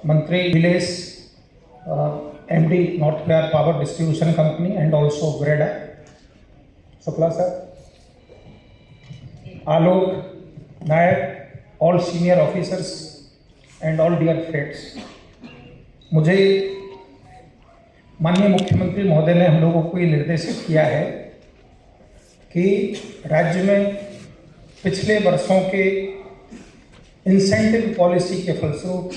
मंत्री विलेस MD north Bihar power distribution company and also ग्रेडा Shukla sir, Alok Nayak, all senior officers and all dear friends. मुझे माननीय मुख्यमंत्री महोदय ने हम लोगों को ये निर्देशित किया है कि राज्य में पिछले वर्षों के इंसेंटिव पॉलिसी के फलस्वरूप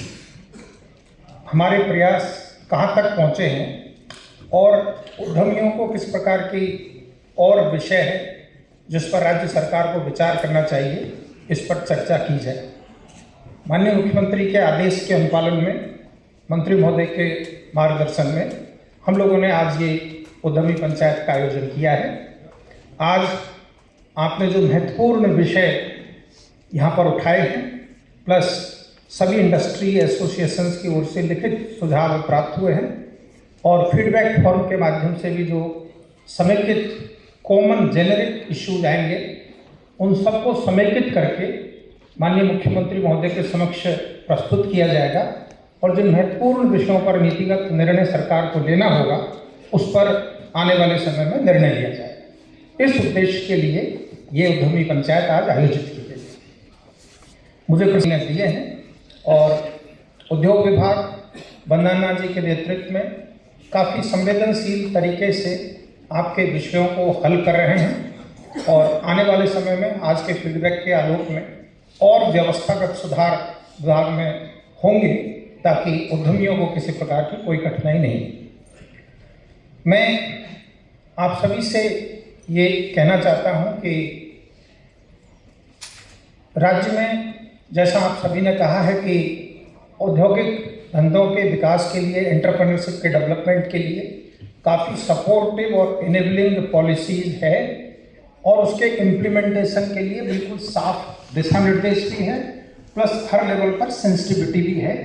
हमारे प्रयास कहाँ तक पहुँचे हैं और उद्यमियों को किस प्रकार की और विषय है जिस पर राज्य सरकार को विचार करना चाहिए, इस पर चर्चा की जाए। माननीय मुख्यमंत्री के आदेश के अनुपालन में, मंत्री महोदय के मार्गदर्शन में हम लोगों ने आज ये उद्यमी पंचायत का आयोजन किया है। आज आपने जो महत्वपूर्ण विषय यहाँ पर उठाए हैं, प्लस सभी इंडस्ट्री एसोसिएशंस की ओर से लिखित सुझाव प्राप्त हुए हैं और फीडबैक फॉर्म के माध्यम से भी जो समेकित कॉमन जेनरिक इश्यूज आएंगे, उन सबको समेकित करके माननीय मुख्यमंत्री महोदय के समक्ष प्रस्तुत किया जाएगा और जिन महत्वपूर्ण विषयों पर नीतिगत निर्णय सरकार को लेना होगा, उस पर आने वाले समय में निर्णय लिया जाएगा। इस उद्देश्य के लिए ये उद्यमी पंचायत आज आयोजित की गई। मुझे प्रश्न दिए हैं और उद्योग विभाग वंदना जी के नेतृत्व में काफ़ी संवेदनशील तरीके से आपके विषयों को हल कर रहे हैं और आने वाले समय में आज के फीडबैक के आलोक में और व्यवस्थागत सुधार विभाग में होंगे ताकि उद्यमियों को किसी प्रकार की कोई कठिनाई नहीं। मैं आप सभी से ये कहना चाहता हूँ कि राज्य में, जैसा आप सभी ने कहा है कि औद्योगिक धंधों के विकास के लिए, एंटरप्रेन्योरशिप के डेवलपमेंट के लिए काफ़ी सपोर्टिव और इनेबलिंग पॉलिसीज़ है और उसके इम्प्लीमेंटेशन के लिए बिल्कुल साफ दिशा निर्देश भी है, प्लस हर लेवल पर सेंसिटिविटी भी है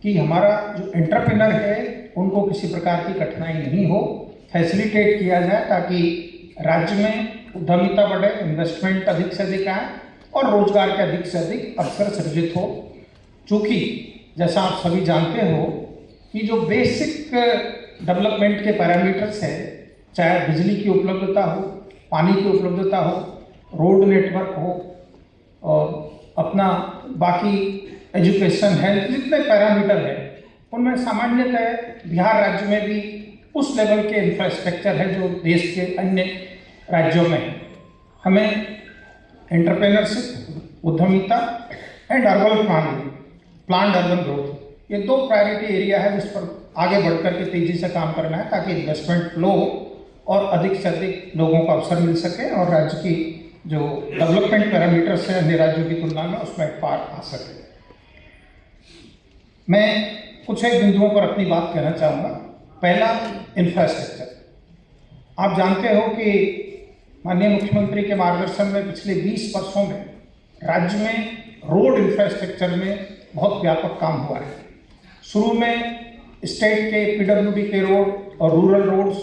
कि हमारा जो एंटरप्रेन्योर है उनको किसी प्रकार की कठिनाई नहीं हो, फैसिलिटेट किया जाए ताकि राज्य में उद्यमिता बढ़े, इन्वेस्टमेंट अधिक से अधिक आए और रोजगार के अधिक से अधिक अवसर सृजित हो। चूँकि जैसा आप सभी जानते हो कि जो बेसिक डेवलपमेंट के पैरामीटर्स है, चाहे बिजली की उपलब्धता हो, पानी की उपलब्धता हो, रोड नेटवर्क हो और अपना बाकी एजुकेशन, हेल्थ, जितने पैरामीटर है उनमें सामान्यतः बिहार राज्य में भी उस लेवल के इंफ्रास्ट्रक्चर है जो देश के अन्य राज्यों में है। हमें एंटरप्रेन्योरशिप, उद्यमिता and urban planning, planned urban growth, ये दो प्रायोरिटी एरिया है जिस पर आगे बढ़कर के तेज़ी से काम करना है ताकि इन्वेस्टमेंट फ्लो हो और अधिक से अधिक लोगों को अवसर मिल सके और राज्य की जो डेवलपमेंट पैरामीटर्स हैं अन्य राज्यों की तुलना में उसमें पार आ सके। मैं कुछ एक बिंदुओं पर अपनी बात कहना चाहूँगा। पहला, इंफ्रास्ट्रक्चर। आप जानते हो कि माननीय मुख्यमंत्री के मार्गदर्शन में पिछले 20 वर्षों में राज्य में रोड इंफ्रास्ट्रक्चर में बहुत व्यापक काम हुआ है। शुरू में स्टेट के PWD के रोड और रूरल रोड्स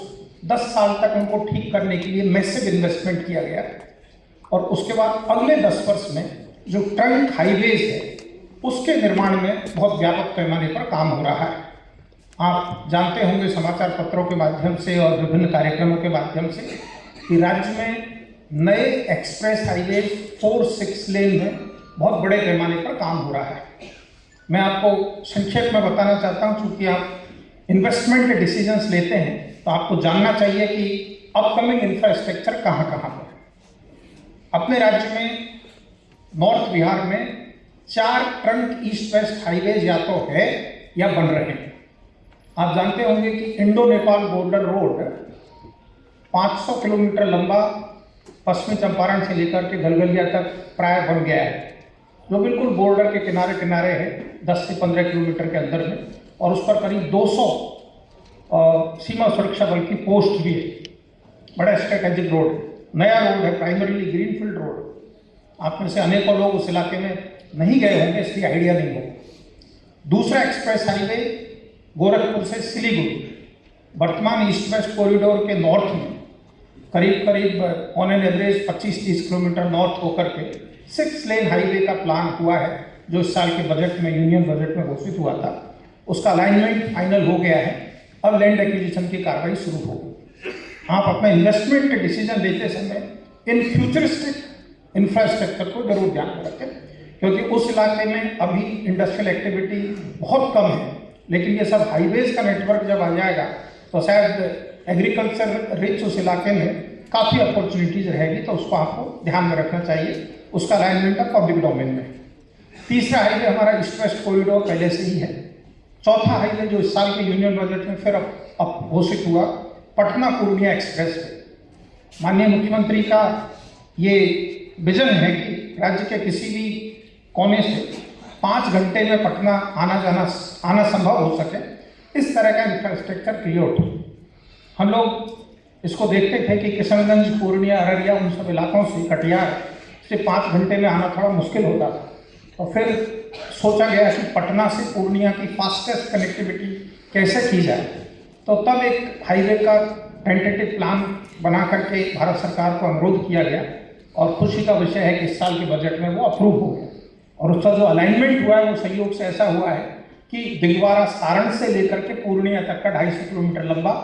10 साल तक उनको ठीक करने के लिए मैसिव इन्वेस्टमेंट किया गया और उसके बाद अगले 10 वर्ष में जो ट्रंक हाईवेज है उसके निर्माण में बहुत व्यापक पैमाने पर काम हो रहा है। आप जानते होंगे समाचार पत्रों के माध्यम से और विभिन्न कार्यक्रमों के माध्यम से कि राज्य में नए एक्सप्रेस हाईवे 4-6 लेन में बहुत बड़े पैमाने पर काम हो रहा है। मैं आपको संक्षेप में बताना चाहता हूं, चूंकि आप इन्वेस्टमेंट के डिसीजंस लेते हैं तो आपको जानना चाहिए कि अपकमिंग इंफ्रास्ट्रक्चर कहाँ कहाँ पर है। अपने राज्य में नॉर्थ बिहार में 4 ट्रंक ईस्ट वेस्ट हाईवेज या तो है या बन रहे हैं। आप जानते होंगे कि Indo Nepal border road 500 kilometre लंबा पश्चिमी चंपारण से लेकर के गलगलिया तक प्राय बन गया है, जो बिल्कुल बॉर्डर के किनारे किनारे है, 10 से 15 किलोमीटर के अंदर में, और उस पर करीब 200 सीमा सुरक्षा बल की पोस्ट भी है। बड़ा स्ट्रेटेजिक रोड है, नया रोड है, प्राइमरीली ग्रीनफील्ड रोड। आप में से अनेकों लोग उस इलाके में नहीं गए होंगे, इसलिए आइडिया नहीं होगा। दूसरा एक्सप्रेस हाईवे गोरखपुर से सिलीगुड़ी, वर्तमान ईस्ट वेस्ट कॉरिडोर के नॉर्थ में करीब on an average 25-30 kilometre north होकर के 6 लेन हाईवे का प्लान हुआ है, जो इस साल के बजट में, यूनियन बजट में घोषित हुआ था। उसका अलाइनमेंट फाइनल हो गया है। अब लैंड एक्विजिशन की कार्रवाई शुरू होगी। आप अपना इन्वेस्टमेंट के डिसीजन लेते समय इन फ्यूचरिस्टिक इंफ्रास्ट्रक्चर को जरूर ध्यान में रखें, क्योंकि उस इलाके में अभी इंडस्ट्रियल एक्टिविटी बहुत कम है, लेकिन ये सब हाईवेज का नेटवर्क जब आ जाएगा तो शायद एग्रीकल्चर रिच उस इलाके में काफ़ी अपॉर्चुनिटीज रहेगी, तो उसको आपको ध्यान में रखना चाहिए। उसका अलाइनमेंट अब पब्लिक डोमेन में। तीसरा हाईवे हमारा ईस्ट वेस्ट कॉरिडोर पहले से ही है। चौथा हाईवे जो इस साल के यूनियन बजट में फिर अब घोषित हुआ, पटना पूर्णिया एक्सप्रेस वे। माननीय मुख्यमंत्री का ये विजन है कि राज्य के किसी भी कोने से 5 घंटे में पटना आना संभव हो सके, इस तरह का इंफ्रास्ट्रक्चर क्रिएट हो। हम लोग इसको देखते थे कि किशनगंज, पूर्णिया, अररिया, उन सब इलाकों से, कटिहार से 5 घंटे में आना थोड़ा मुश्किल होता था। तो फिर सोचा गया कि पटना से पूर्णिया की फास्टेस्ट कनेक्टिविटी कैसे की जाए। तो तब एक हाईवे का टेंटेटिव प्लान बना करके भारत सरकार को अनुरोध किया गया, और खुशी का विषय है कि इस साल के बजट में वो अप्रूव हो गया। और उसका जो अलाइनमेंट हुआ है वो संयोग से ऐसा हुआ है कि दिलवारा सारण से लेकर के पूर्णिया तक का 250 किलोमीटर लंबा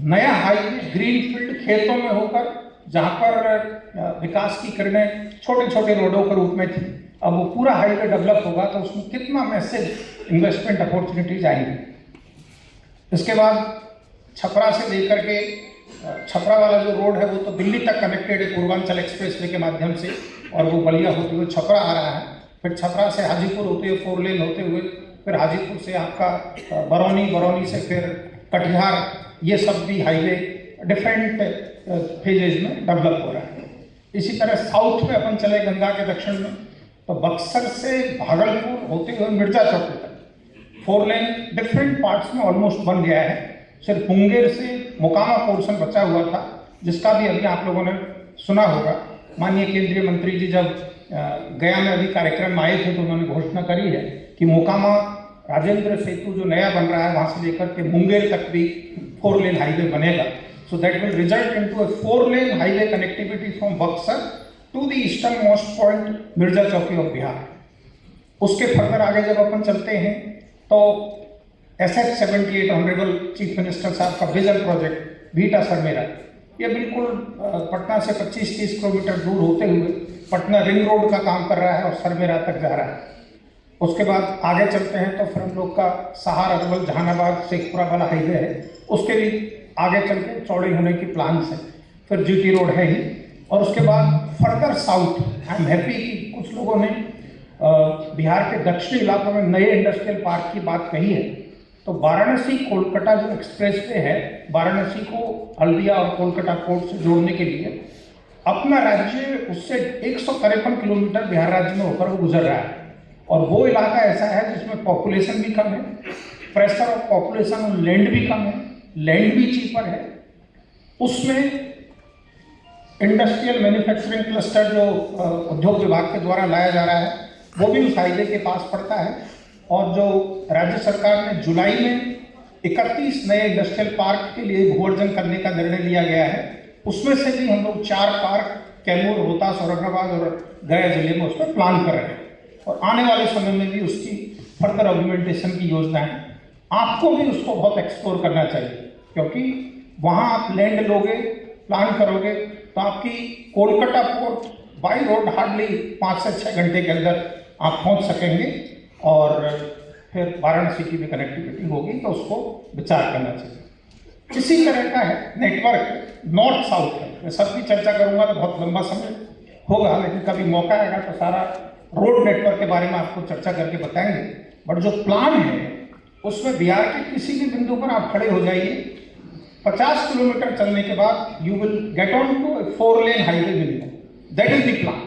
नया हाईवे ग्रीनफील्ड खेतों में होकर, जहाँ पर विकास की किरणें छोटे छोटे रोडों के रूप में थी, अब वो पूरा हाईवे डेवलप होगा तो उसमें कितना मैसिव इन्वेस्टमेंट अपॉर्चुनिटीज आएंगी। इसके बाद छपरा से लेकर के छपरा वाला जो रोड है वो तो दिल्ली तक कनेक्टेड है पूर्वांचल एक्सप्रेसवे के माध्यम से, और वो बलिया होते हुए छपरा आ रहा है। फिर छपरा से हाजीपुर होते हुए 4 लेन होते हुए फिर हाजीपुर से आपका बरौनी से फिर कटिहार, ये सब भी हाईवे डिफरेंट फेजेज में डेवलप हो रहा है। इसी तरह साउथ में अपन चले गंगा के दक्षिण में, तो बक्सर से भागलपुर होते हुए मिर्जा चौक तक 4 लेन डिफरेंट पार्ट्स में ऑलमोस्ट बन गया है। सिर्फ मुंगेर से मोकामा पोर्शन बचा हुआ था, जिसका भी अभी आप लोगों ने सुना होगा। माननीय केंद्रीय मंत्री जी जब गया में अभी कार्यक्रम में आए थे तो उन्होंने घोषणा करी है कि मोकामा राजेंद्र सेतु जो नया बन रहा है वहाँ से लेकर के मुंगेर तक भी 4 लेन हाईवे बनेगा। So that will result into a 4 lane highway connectivity from Buxar to the eastern most point Mirza Chowki of Bihar. उसके फर्दर आगे जब अपन चलते हैं तो SF-78 ऑनरेबल चीफ मिनिस्टर साहब का विजन प्रोजेक्ट बीटा सरमेरा, ये बिल्कुल पटना से 25-30 किलोमीटर दूर होते हुए पटना रिंग रोड का काम कर रहा है और सरमेरा तक जा रहा है। उसके बाद आगे चलते हैं तो फिर हम लोग का सहार, अरवल, जहानाबाद, शेखपुरा वाला हाईवे है, उसके भी आगे चल के चौड़े होने की प्लान है। फिर GT रोड है ही, और उसके बाद further south I am happy कि कुछ लोगों ने बिहार के दक्षिणी इलाकों में नए इंडस्ट्रियल पार्क की बात कही है। तो वाराणसी कोलकाता जो एक्सप्रेसवे है, वाराणसी को हल्दिया और कोलकाता पोर्ट से जोड़ने के लिए अपना राज्य उससे 153 किलोमीटर बिहार राज्य में होकर वो गुजर रहा है। और वो इलाका ऐसा है जिसमें पॉपुलेशन भी कम है, प्रेशर ऑफ पॉपुलेशन और लैंड भी कम है, लैंड भी चीपर है। उसमें इंडस्ट्रियल मैन्युफैक्चरिंग क्लस्टर जो उद्योग विभाग के द्वारा लाया जा रहा है वो भी उस हाईवे के पास पड़ता है। और जो राज्य सरकार ने जुलाई में 31 नए इंडस्ट्रियल पार्क के लिए भूअर्जन करने का निर्णय लिया गया है, उसमें से भी हम लोग 4 पार्क कैमूर, रोहतास, औरंगाबाद और गया जिले में उस पर प्लान कर रहे हैं। और आने वाले समय में भी उसकी फर्दर ऑगमेंटेशन की योजना है। आपको भी उसको बहुत एक्सप्लोर करना चाहिए, क्योंकि वहाँ आप लैंड लोगे, प्लान करोगे तो आपकी Kolkata port by road hardly 5 से 6 घंटे के अंदर आप पहुँच सकेंगे, और फिर वाराणसी की भी कनेक्टिविटी होगी, तो उसको विचार करना चाहिए। इसी तरह का है नेटवर्क नॉर्थ साउथ है। मैं सबकी चर्चा करूंगा तो बहुत लंबा समय होगा, लेकिन कभी मौका आएगा तो सारा रोड नेटवर्क के बारे में आपको चर्चा करके बताएंगे। बट जो प्लान है उसमें बिहार के किसी भी बिंदु पर आप खड़े हो जाइए, 50 किलोमीटर चलने के बाद you will get on to 4 lane highway minimum. That is the plan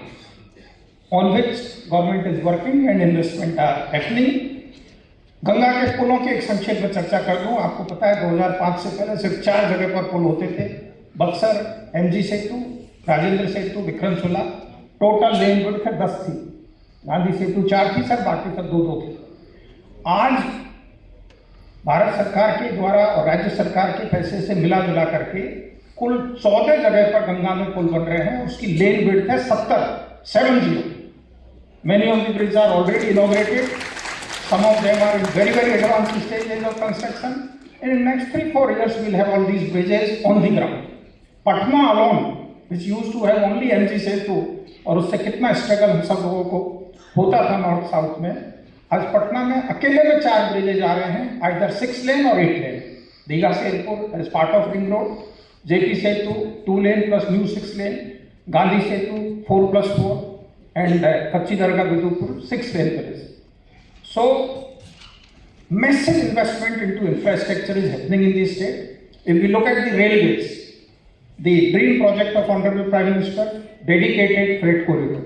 on which government is working and investment are happening। Ganga के पुलों की एक संक्षेप में चर्चा कर दूं। आपको पता है 2005 से पहले सिर्फ 4 जगह पर पुल होते थे, बक्सर, MG सेतु, राजेंद्र सेतु, विक्रमशिला। टोटल लेन विड्थ 10 थी। गांधी सेतु 4 थी सर, बाकी सब 2-2 थे। आज भारत सरकार के द्वारा और राज्य सरकार के पैसे से मिला जुला करके कुल 14 जगह पर गंगा में पुल बन रहे हैं। उसकी लेन विड्थ है 70। Many of the bridges are already inaugurated. some of them are in very, very advanced stages of construction. And in next 3-4 years, we'll have all these bridges on the ground. Patna alone, which used to have only MG Setu, और उससे कितना struggle हम सब लोगों को होता था north south में, आज पटना में अकेले में 4 ब्रिजेज आ रहे हैं, आइदर 6 लेन और 8 लेन. दीघा से airport as part of ring road, JP Setu 2 lane plus new 6 lane, Gandhi Setu 4+4 and Kachchi Dargah Bidupur 6 lane bridge. So massive investment into infrastructure is happening in the state. If we look at the railways, the dream project of Honorable Prime Minister, dedicated freight corridor.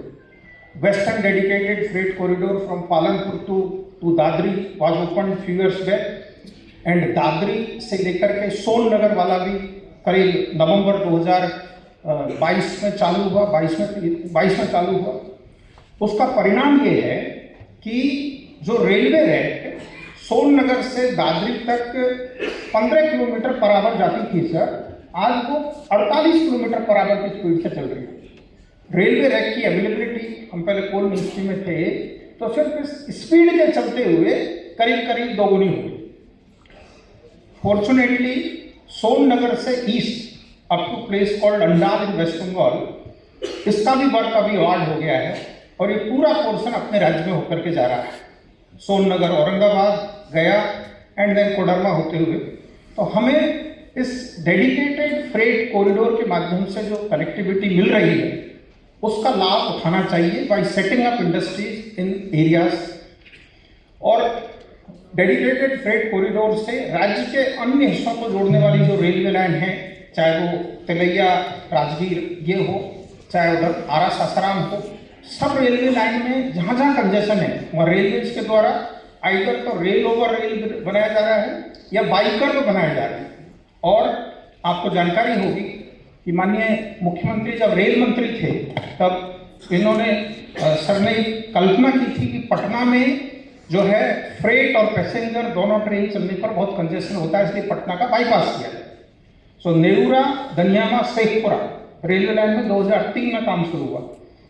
Western dedicated freight corridor from Palanpur to Dadri was opened few years back, and Dadri से लेकर के सोन नगर वाला भी करीब नवंबर 2022 में चालू हुआ, 22 में चालू हुआ. उसका परिणाम ये है कि जो रेलवे है सोन नगर से दादरी तक 15 किलोमीटर पर आवर जाती थी सर, आज वो 48 किलोमीटर पर आवर की स्पीड से चल रही है. रेलवे रैक की अवेलेबिलिटी, हम पहले कोल मिनिस्ट्री में थे, तो सिर्फ इस स्पीड के चलते हुए करीब करीब दोगुनी हो गई. फॉर्चुनेटली सोन नगर से east up to place called Andal in West Bengal, इसका भी वर्क अभी अवार्ड हो गया है और ये पूरा पोर्शन अपने राज्य में होकर के जा रहा है. सोननगर, औरंगाबाद, गया एंड देन कोडरमा होते हुए. तो हमें इस डेडिकेटेड फ्रेट कॉरिडोर के माध्यम से जो कनेक्टिविटी मिल रही है उसका लाभ उठाना चाहिए बाय सेटिंग अप इंडस्ट्रीज इन एरियाज. और डेडिकेटेड फ्रेट कॉरिडोर से राज्य के अन्य हिस्सों को जोड़ने वाली जो रेलवे लाइन है, चाहे वो तिलैया राजगीर ये हो, चाहे उधर आरा सासाराम हो, सब रेलवे लाइन में जहाँ जहाँ कंजेशन है वहाँ रेलवेज के द्वारा आइदर तो रेल ओवर रेल बनाया जा रहा है या बाइकर बनाया जा रहा है. और आपको जानकारी होगी कि माननीय मुख्यमंत्री जब रेल मंत्री थे तब इन्होंने सर ने कल्पना की थी कि पटना में जो है फ्रेट और पैसेंजर दोनों ट्रेन चलने पर बहुत कंजेशन होता है, इसलिए पटना का बाईपास किया जाए. सो नेरूरा, दनियामा, शेखपुरा रेलवे लाइन में 2003 में काम शुरू हुआ.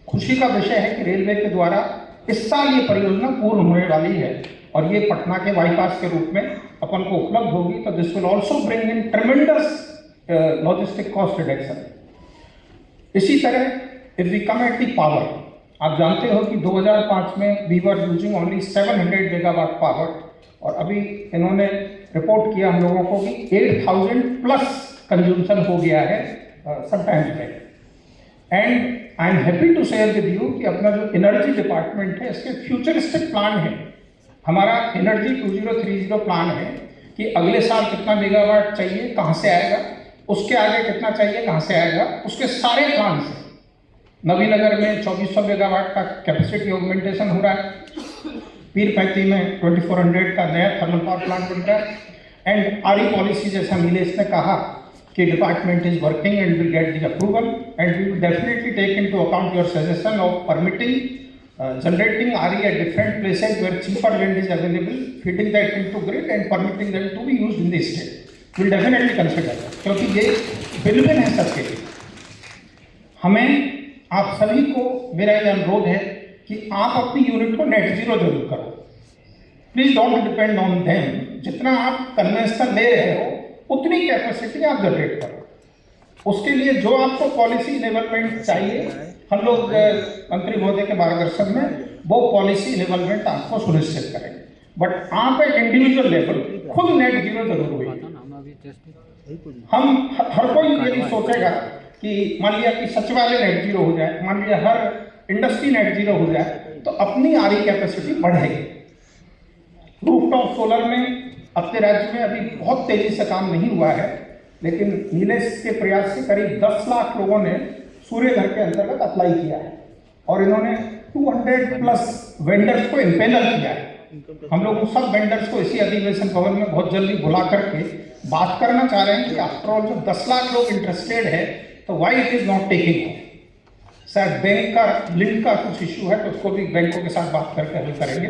खुशी का विषय है कि रेलवे के द्वारा इस साल ये परियोजना पूर्ण होने वाली है और ये पटना के बाईपास के रूप में अपन को उपलब्ध होगी. तो this will also bring in tremendous logistic cost reduction. इसी तरह if we come at the power, आप जानते हो कि 2005 में we were using only 700 megawatt power और अभी इन्होंने रिपोर्ट किया हम लोगों को कि 8000 प्लस कंज्यूमशन हो गया है समटाइम्स में. And I am happy to share with you कि अपना जो एनर्जी डिपार्टमेंट है इसके फ्यूचरिस्टिक प्लान है. हमारा एनर्जी 2030 प्लान है कि अगले साल कितना मेगावाट चाहिए, कहाँ से आएगा, उसके आगे कितना चाहिए, कहाँ से आएगा, उसके सारे प्लान से. नवीनगर में 2400 मेगावाट का कैपेसिटी ऑगमेंटेशन हो रहा है, पीरपैंती में 2400 का नया थर्मल पावर प्लांट बन रहा है. एंड आरई पॉलिसी जैसा नीलेश ने कहा कि department is working and will get the approval and we will definitely take into account your suggestion of permitting generating RE at different places where cheaper land is available, feeding that into grid and permitting them to be used in the state. We'll definitely consider that, क्योंकि ये bill है सबके लिए. हमें आप सभी को मेरा ये अनुरोध है कि आप अपनी यूनिट को नेट जीरो जरूर करो. Please don't depend on them. जितना आप कन्वेंशनल ले रहे हो उतनी कैपेसिटी आप जनरेट करो. उसके लिए जो आपको पॉलिसी इनेबलमेंट चाहिए, हम लोग मंत्री महोदय के मार्गदर्शन में वो पॉलिसी इनेबलमेंट आपको सुनिश्चित करेंगे. बट आप एक इंडिविजुअल लेवल खुद नेट जीरो जरूर हुई. हम हर कोई ये नहीं सोचेगा कि मान लिया कि सचिवालय नेट जीरो हो जाए, मान लिया हर इंडस्ट्री नेट जीरो हो जाए, तो अपनी आरई कैपेसिटी बढ़ेगी. रूफटॉप सोलर में अपने राज्य में अभी बहुत तेजी से काम नहीं हुआ है, लेकिन नीलेश के प्रयास से करीब 10 लाख लोगों ने सूर्य घर के अंतर्गत अप्लाई किया है और इन्होंने 200 प्लस वेंडर्स को इम्पेनल किया है. हम लोग उन सब वेंडर्स को इसी अधिवेशन भवन में बहुत जल्दी बुला करके बात करना चाह रहे हैं कि आफ्टर ऑल जो 10 लाख लोग इंटरेस्टेड है तो why it is not taking of. शायद बैंक का लिंक का कुछ इशू है तो उसको भी बैंकों के साथ बात करके हल करेंगे.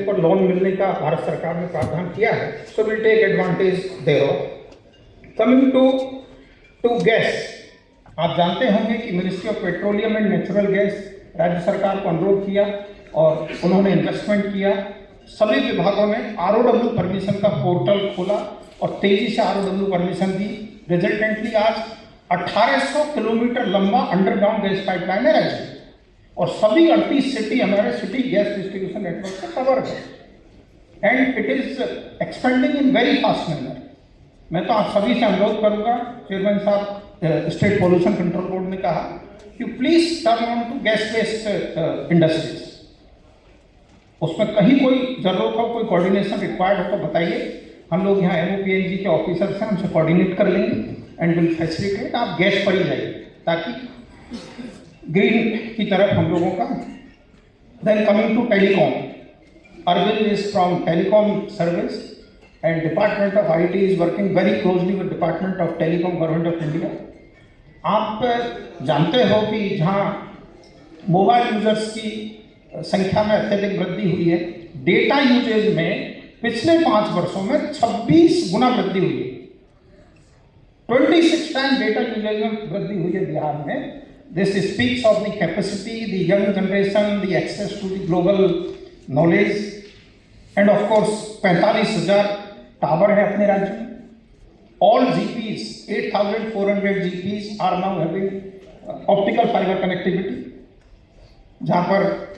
पर लोन मिलने का भारत सरकार ने प्रावधान किया है, so will take advantage thereof. Coming to gas, आप जानते होंगे कि ministry of petroleum and natural gas राज्य सरकार को अनुरोध किया और उन्होंने इन्वेस्टमेंट किया सभी विभागों ने ROW परमिशन का पोर्टल खोला और तेजी से ROW परमिशन दी। रिजल्टेंटली आज 1800 किलोमीटर लंबा अंडरग्राउंड गैस पाइपलाइन है राज्य में, और सभी 38 सिटी हमारे सिटी गैस डिस्ट्रीब्यूशन नेटवर्क से कवर है, and it is expanding in very fast manner. मैं तो आप सभी से अनुरोध करूंगा, चेयरमैन साहब, स्टेट पॉल्यूशन कंट्रोल बोर्ड ने कहा कि please turn on to gas based industries. उसमें कहीं कोई जरूरत हो, कोई कोऑर्डिनेशन रिक्वायर्ड हो तो बताइए। हम लोग यहाँ MOPNG के ऑफिसर्स हैं, हमसे कोऑर्डिनेट कर लेंगे एंड विल फैसिलिटेट। आप गैस पर ही जाइए ताकि ग्रीन की तरफ हम लोगों का। Then coming to telecom, Arvind is from telecom service and Department of IT is working very closely with Department of Telecom, Government of India. आप जानते हो कि जहाँ मोबाइल यूजर्स की संख्या में अत्यधिक वृद्धि हुई है, डेटा यूजेज में पिछले 5 वर्षों में 26 गुना वृद्धि हुई है। 26 टाइम डेटा यूजेज में वृद्धि हुई है बिहार में। This speaks of the capacity, the young generation, the access to the global knowledge, and of course 45,000 tower है अपने राज्य में। All GPs, 8,400 GPs are now having optical fibre connectivity, जहाँ पर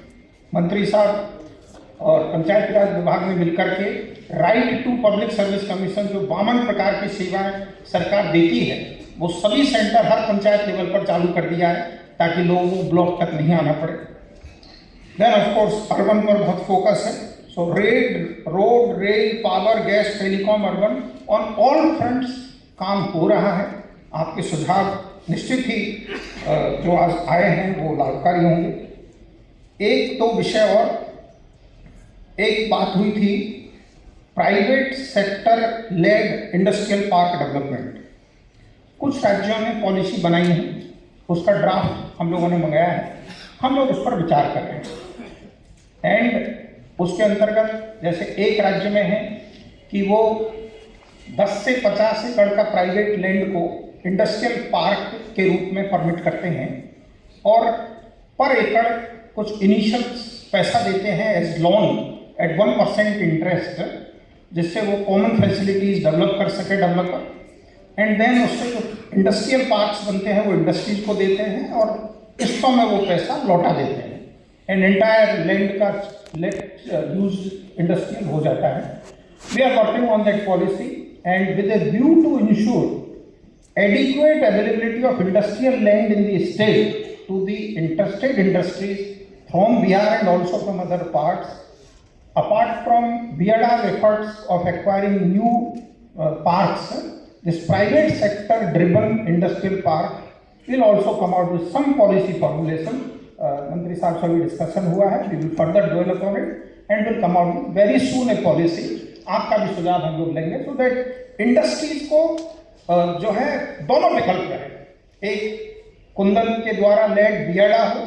मंत्री साहब और पंचायत राज विभाग में मिलकर के right to public service commission, जो 52 प्रकार की सेवाएं सरकार देती है, वो सभी सेंटर हर पंचायत लेवल पर चालू कर दिया है ताकि लोगों को ब्लॉक तक नहीं आना पड़े। देन ऑफ कोर्स अर्बन पर बहुत फोकस है। So road, rail, power, gas, telecom, urban, on all fronts काम हो रहा है। आपके सुझाव निश्चित ही जो आज आए हैं वो लाभकारी होंगे। एक दो विषय और, एक बात हुई थी private sector led industrial park development. कुछ राज्यों ने पॉलिसी बनाई है, उसका ड्राफ्ट हम लोगों ने मंगाया है, हम लोग उस पर विचार कर रहे हैं। एंड उसके अंतर्गत जैसे एक राज्य में है कि वो 10 से 50 एकड़ का प्राइवेट लैंड को इंडस्ट्रियल पार्क के रूप में परमिट करते हैं और पर एकड़ कुछ इनिशियल पैसा देते हैं एज लोन एट 1% इंटरेस्ट, जिससे वो कॉमन फैसिलिटीज डेवलप कर सके डेवलपर। एंड देन उससे जो इंडस्ट्रियल पार्क्स बनते हैं वो इंडस्ट्रीज को देते हैं और किस्तों में वो पैसा लौटा देते हैं, एंड एंटायर लैंड का यूज इंडस्ट्रियल हो जाता है। We are working on that policy and with a view to ensure adequate availability of industrial land in the state to the interested industries from Bihar and also from other parts. Apart from BIADA's efforts of acquiring new parks, this private sector driven industrial park will also come out with some policy formulation. मंत्री साहब से भी discussion हुआ है, we will further dwell upon it and will come out with very soon a policy. आपका भी सुझाव हम लोग लेंगे so that इंडस्ट्रीज को जो है दोनों विकल्प रहे, एक कुंदन के द्वारा लेड BIADA हो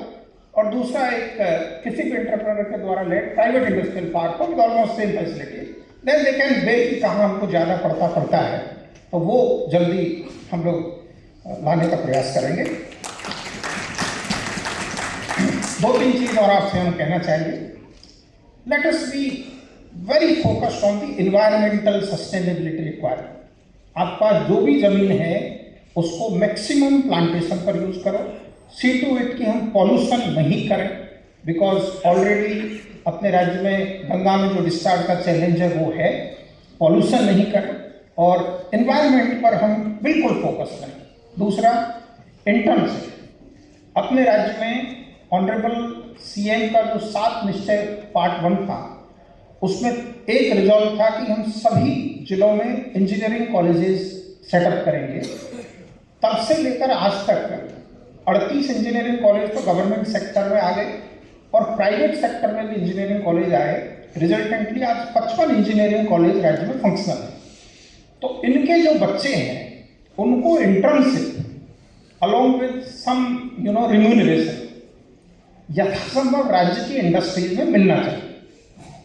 और दूसरा एक किसी भी एंटरप्रेन्योर के द्वारा लेड प्राइवेट इंडस्ट्रियल पार्क हो with almost same facility. Then they can be कि कहाँ हमको ज़्यादा पड़ता है, तो वो जल्दी हम लोग लाने का प्रयास करेंगे। 2-3 चीज़ और आपसे हम कहना चाहेंगे। Let us be very focused on the environmental sustainability requirement. आपके पास जो भी ज़मीन है उसको मैक्सिमम प्लांटेशन पर यूज़ करो। सी टू इट कि हम पॉल्यूशन नहीं करें, बिकॉज ऑलरेडी अपने राज्य में गंगा में जो डिस्चार्ज का चैलेंज है वो है, पॉल्यूशन नहीं करें और एनवायरनमेंट पर हम बिल्कुल फोकस करें। दूसरा, इंटर्नशिप। अपने राज्य में ऑनरेबल CM का जो 7 निश्चय पार्ट 1 था, उसमें एक रिजॉल्व था कि हम सभी जिलों में इंजीनियरिंग कॉलेजेस सेटअप करेंगे। तब से लेकर आज तक 38 इंजीनियरिंग कॉलेज तो गवर्नमेंट सेक्टर में आ गए और प्राइवेट सेक्टर में भी इंजीनियरिंग कॉलेज आए। रिजल्टेंटली आज 55 इंजीनियरिंग कॉलेज राज्य में फंक्शनल है। तो इनके जो बच्चे हैं उनको internship along with some remuneration यथासंभव राज्य की इंडस्ट्रीज में मिलना चाहिए।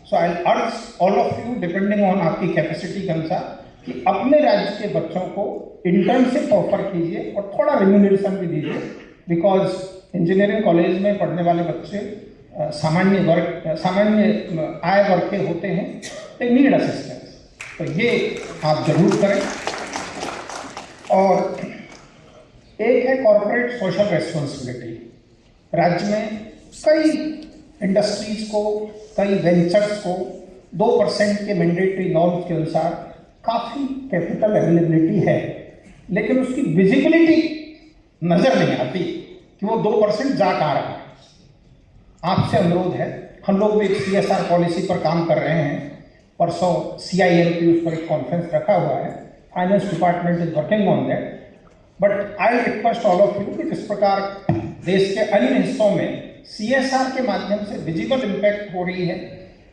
So I urge all of you, depending on आपकी कैपेसिटी के अनुसार, कि अपने राज्य के बच्चों को इंटर्नशिप ऑफर कीजिए और थोड़ा रिम्यूनरेशन भी दीजिए, बिकॉज इंजीनियरिंग कॉलेज में पढ़ने वाले बच्चे सामान्य आय वर्ग के होते हैं, दे नीड असिस्टेंस, तो ये आप जरूर करें। और एक है कॉर्पोरेट सोशल रेस्पॉन्सिबिलिटी। राज्य में कई इंडस्ट्रीज को, कई वेंचर्स को 2% के मैंडेटरी नॉर्म्स के अनुसार काफ़ी कैपिटल अवेलेबिलिटी है, लेकिन उसकी विजिबिलिटी नज़र नहीं आती कि वो 2% जा कहाँ रहा है। आपसे अनुरोध है, हम लोग भी एक CSR पॉलिसी पर काम कर रहे हैं। परसों CIMP उस पर एक कॉन्फ्रेंस रखा हुआ है, finance department is working on that. But I request all of you कि जिस प्रकार देश के अन्य हिस्सों में CSR के माध्यम से विजिबल इम्पैक्ट हो रही है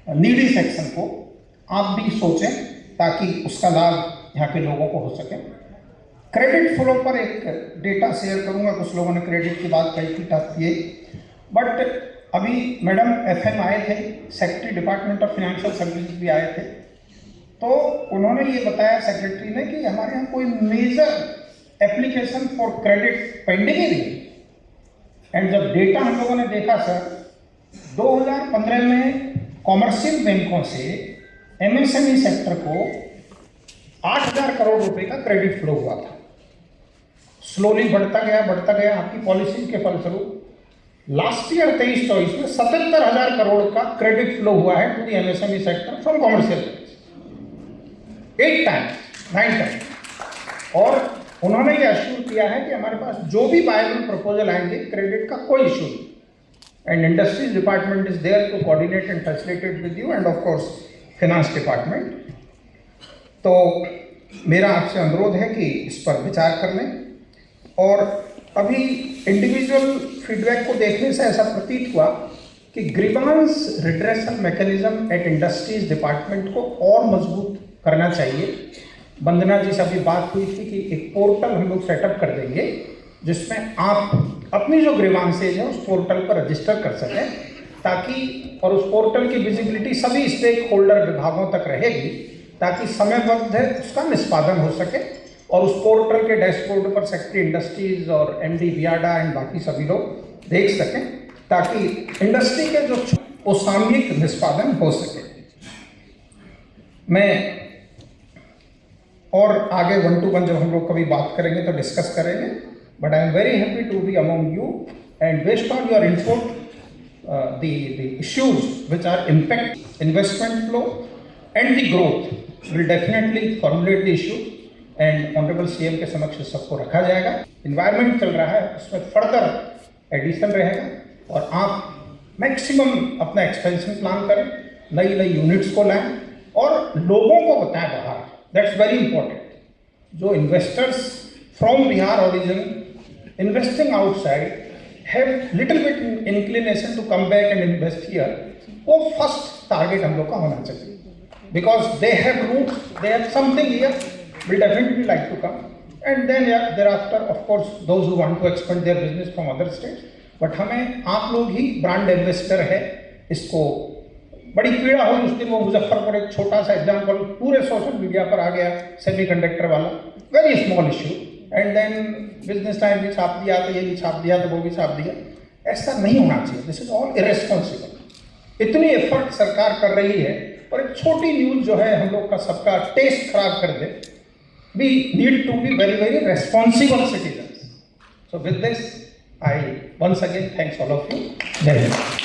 नीडी सेक्शन को, आप भी सोचें ताकि उसका लाभ यहाँ के लोगों को हो सके। क्रेडिट फ्लो पर एक डेटा शेयर करूँगा। कुछ लोगों ने क्रेडिट की बात कही थी, टफ किए, बट अभी मैडम FM आए थे, secretary department of financial services भी आए थे, तो उन्होंने ये बताया सेक्रेटरी ने कि हमारे यहाँ कोई major application for credit pending ही नहीं। एंड जब डेटा हम लोगों ने देखा सर, 2015 में कॉमर्शियल बैंकों से MSME सेक्टर को 8,000 करोड़ रुपए का क्रेडिट फ्लो हुआ था। स्लोली बढ़ता गया आपकी पॉलिसी के फलस्वरूप लास्ट ईयर 23-24 में 77,000 करोड़ का क्रेडिट फ्लो हुआ है to the MSME sector from commercial, 8 times 9 times. और उन्होंने ये अश्योर किया है कि हमारे पास जो भी वायबल प्रपोजल आएंगे, क्रेडिट का कोई इशू नहीं, and industries department is there to coordinate and facilitate with you, and of course finance department. तो मेरा आपसे अनुरोध है कि इस पर विचार कर लें। और अभी इंडिविजुअल फीडबैक को देखने से ऐसा प्रतीत हुआ कि grievance redressal mechanism at industries department को और मजबूत करना चाहिए। वंदना जी से अभी बात हुई थी कि एक पोर्टल हम लोग सेटअप कर देंगे जिसमें आप अपनी जो ग्रीवांसेज है उस पोर्टल पर रजिस्टर कर सकें, ताकि और उस पोर्टल की विजिबिलिटी सभी स्टेक होल्डर विभागों तक रहेगी, ताकि समयबद्ध उसका निष्पादन हो सके। और उस पोर्टल के डैशबोर्ड पर सेक्रेटरी इंडस्ट्रीज और MD बियाडा एंड बाकी सभी लोग देख सकें, ताकि इंडस्ट्री के जो वो सामूहिक निष्पादन हो सके। मैं और आगे 1-to-1 जब हम लोग कभी बात करेंगे तो डिस्कस करेंगे, but I am very happy to be among you and based on your input the issues which are impact investment flow and the growth will definitely formulate the issue and honorable CM के समक्ष सबको रखा जाएगा। Environment चल रहा है, उसमें further addition रहेगा और आप मैक्सिमम अपना एक्सपेंशन प्लान करें, नई नई यूनिट्स को लाएं और लोगों को बताएं बाहर। That's very important. जो investors from Bihar origin investing outside have little bit inclination to come back and invest here, वो फर्स्ट टारगेट हम लोग का होना चाहिए, because they have roots, they have something here, will definitely like to come, and then thereafter of course those who want to expand their business from other states, but हमें आप लोग ही brand ambassador है। इसको बड़ी पीड़ा हुई उस दिन, वो मुजफ्फरपुर एक छोटा सा एग्जाम्पल पूरे सोशल मीडिया पर आ गया, सेमीकंडक्टर वाला, very small issue, and then business time भी छाप दिया, तो ये भी छाप दिया, तो वो भी छाप दिया। ऐसा नहीं होना चाहिए। This is all irresponsible. इतनी एफर्ट सरकार कर रही है और एक छोटी न्यूज जो है हम लोग का सबका टेस्ट खराब कर दे। We need to be very very responsible citizen. So with this I once again thanks all of you. जय हिंद।